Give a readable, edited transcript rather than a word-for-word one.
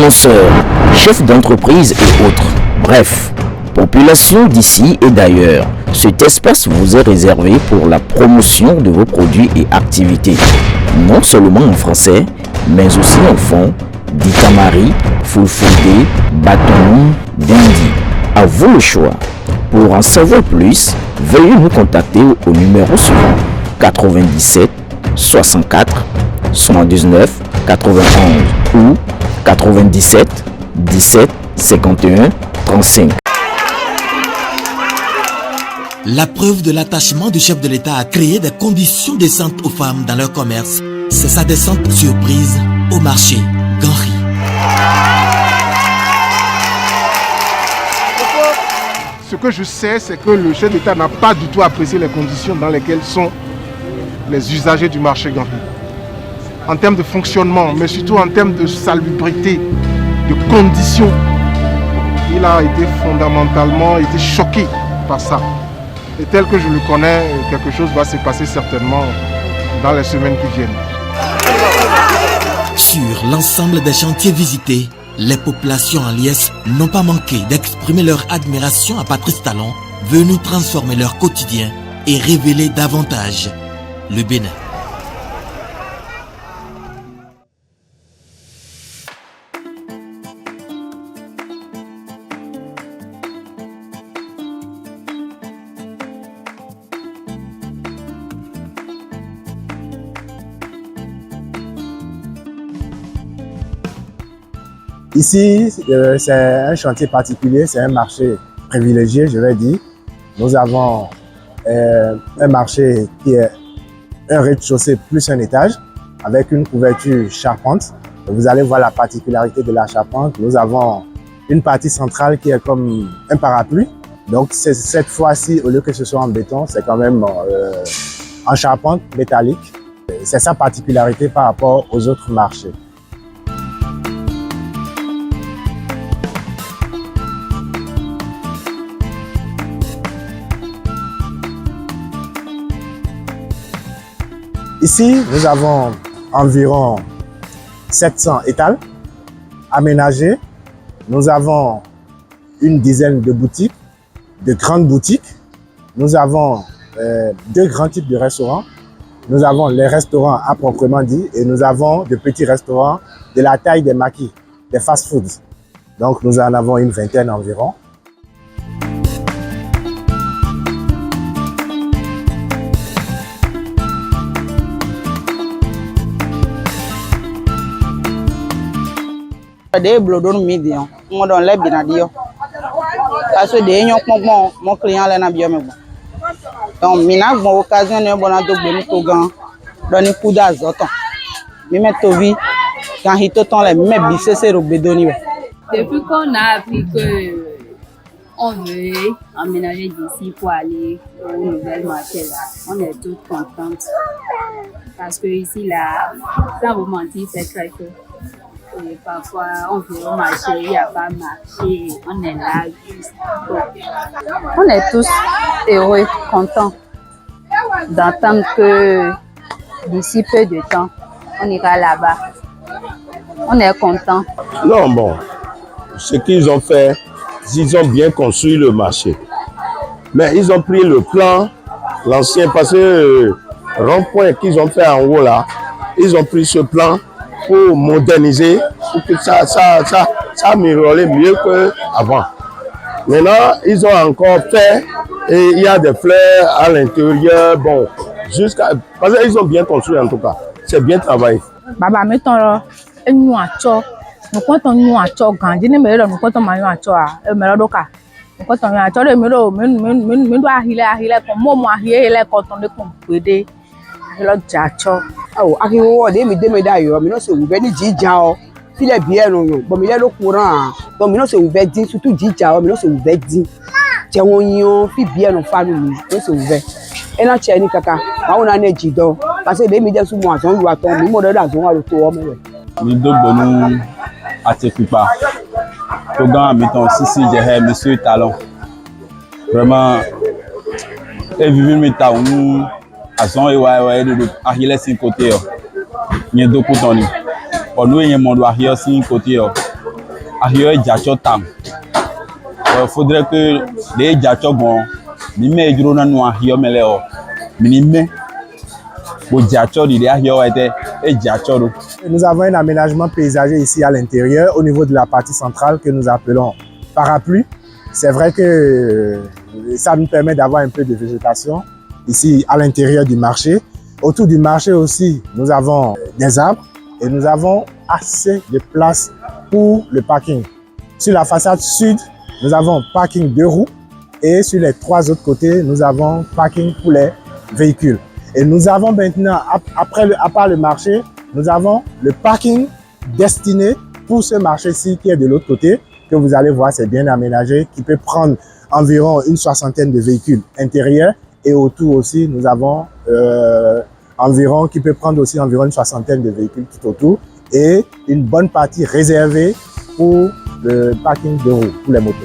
annonceurs, chefs d'entreprise et autres. Bref, population d'ici et d'ailleurs, cet espace vous est réservé pour la promotion de vos produits et activités. Non seulement en français, mais aussi en fond, Ditamari, Fulfulde, Batoum, Dindi. À vous le choix. Pour en savoir plus, veuillez nous contacter au numéro suivant 97 64 79 91 ou 97 17 51 35. La preuve de l'attachement du chef de l'État à créer des conditions décentes aux femmes dans leur commerce, c'est sa descente surprise au marché Ganri. Ce que je sais, c'est que le chef d'État n'a pas du tout apprécié les conditions dans lesquelles sont les usagers du marché Ganri. En termes de fonctionnement, mais surtout en termes de salubrité, de conditions, il a été fondamentalement choqué par ça. Et tel que je le connais, quelque chose va se passer certainement dans les semaines qui viennent. Sur l'ensemble des chantiers visités, les populations en liesse n'ont pas manqué d'exprimer leur admiration à Patrice Talon, venu transformer leur quotidien et révéler davantage le Bénin. Ici, c'est un chantier particulier, c'est un marché privilégié, je vais dire. Nous avons un marché qui est un rez-de-chaussée plus un étage, avec une couverture charpente. Vous allez voir la particularité de la charpente. Nous avons une partie centrale qui est comme un parapluie. Donc cette fois-ci, au lieu que ce soit en béton, c'est quand même en charpente métallique. C'est sa particularité par rapport aux autres marchés. Ici, nous avons environ 700 étals aménagés. Nous avons une dizaine de boutiques, de grandes boutiques. Nous avons deux grands types de restaurants. Nous avons les restaurants à proprement dit et nous avons de petits restaurants de la taille des maquis, des fast-foods. Donc nous en avons une vingtaine environ. Des blodons médians, on donne les binadio. Parce que des gens comprennent mon client les n'a bien mais bon. Donc mina bon occasion ne bon à double tout grand donner coup d'azote. Mais mettre vie quand il te tend les mêmes bisses c'est au bédoni. Depuis qu'on a appris que on veut emménager d'ici pour aller au nouvel marché là, on est toutes contentes parce que ici là, sans vous mentir, c'est très chaud. Et parfois, on veut au marché, il n'y a pas marché, on est là juste. On est tous heureux, contents d'entendre que d'ici peu de temps, on ira là-bas. On est contents. Non, bon, ce qu'ils ont fait, ils ont bien construit le marché. Mais ils ont pris le plan, l'ancien, parce que rond-point qu'ils ont fait en haut là, ils ont pris ce plan pour moderniser, pour que ça améliore mieux qu'avant. Maintenant, ils ont encore fait, et il y a des fleurs à l'intérieur, bon, parce qu'ils ont bien construit en tout cas, c'est bien travaillé. Baba, mettons là, nous avons nous comptons nous avons gagné, mais nous comptons nous avons mais doka, nous comptons nous avons mais doit arriver comme moi arriver quand on est complété. Oh, akiwo de mi de me dayo, mi no se ube ni jija o. File bien no yo, but mi le lo courant. Donc mi no se ube din, surtout jija o, mi no se ube din. Je won yon fi bien no family, no se ube. E na che ni kaka, ba wona ne jido. Parce que mi de su mo azon lu aton, mi mo de azon wa lo to o me. Ni do bonu Atepipa. Programme mettons si j'ai monsieur Talon. Vraiment et vivre mes taou azon e wa de arrière sin côté yo. Ni do kotoni. Pour nous y monde arrière sin côté yo. ahio edzatso tam. Faudrait que les edzatso bon, mi me dro na no ahio mele o. Mi me bo edzatso di ahio ete edzatso do. Nous avons un aménagement paysager ici à l'intérieur, au niveau de la partie centrale que nous appelons parapluie. C'est vrai que ça nous permet d'avoir un peu de végétation ici à l'intérieur du marché. Autour du marché aussi, nous avons des arbres et nous avons assez de place pour le parking. Sur la façade sud, nous avons parking 2 roues et sur les 3 autres côtés, nous avons parking pour les véhicules. Et nous avons maintenant, à part le marché, nous avons le parking destiné pour ce marché-ci qui est de l'autre côté, que vous allez voir, c'est bien aménagé, qui peut prendre environ une 60aine de véhicules intérieurs. Et autour aussi, nous avons qui peut prendre aussi environ une 60aine de véhicules tout autour. Et une bonne partie réservée pour le parking de roues, pour les motos.